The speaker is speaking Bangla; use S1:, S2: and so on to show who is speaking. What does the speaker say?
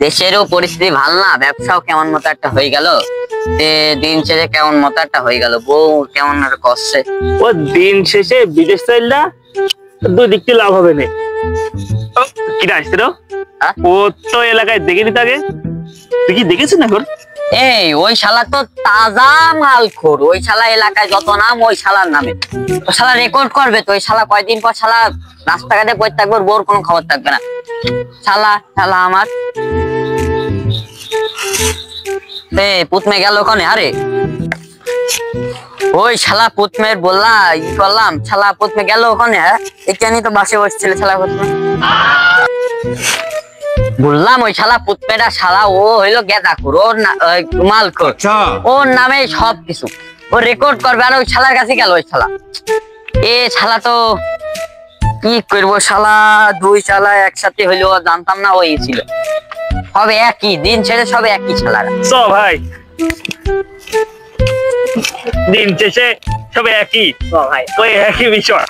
S1: দেশেরও পরিস্থিতি ভালো না, ব্যবসাও কেমন মতো একটা হয়ে গেল, দিন শেষে কেমন মতো একটা হয়ে গেল, বউ কেমন কষ্টে।
S2: ও দিন শেষে বিদেশ চাইলা দুই দিক থেকে লাভ হবে না। কিনা আসছিল ও তো এলাকায় দেখিনি তাকে, তুই কি দেখেছিস এখন?
S1: এই ওই শালা তো তাজা মালখোর, ওই শালা এলাকায় যত নাম ওই শালার নামে, ওই শালা রেকর্ড করবে তো, ওই শালা কয়দিন পর শালা রাস্তাঘাটে পড়ে থাকবে, বোর কোনো খবর থাকবে না। শালা শালা আমার পুতমে গেল ওখানে। আরে ওই শালা পুতমের বললা ই করলাম, শালা পুতমে গেল ওখানে। হ্যাঁ এখানে তো বাসে বসছিল শালা পুতমে, বললাম ওই শালা পুতমেটা শালা ও হইলো গেদাখোর, ওর মালখোর, ওর নামে সবকিছু ও রেকর্ড করবে। আর ওই শালার কাছে গেল, ওই শালা শালা তো কি করবো, শালা দুই শালা একসাথে হইলো, জানতাম না ওই ছিল, হবে একই দিন শেষে সবে একই শালারা।
S2: ভাই দিন শেষে সবে একই ভাই, ওই একই বিষয়।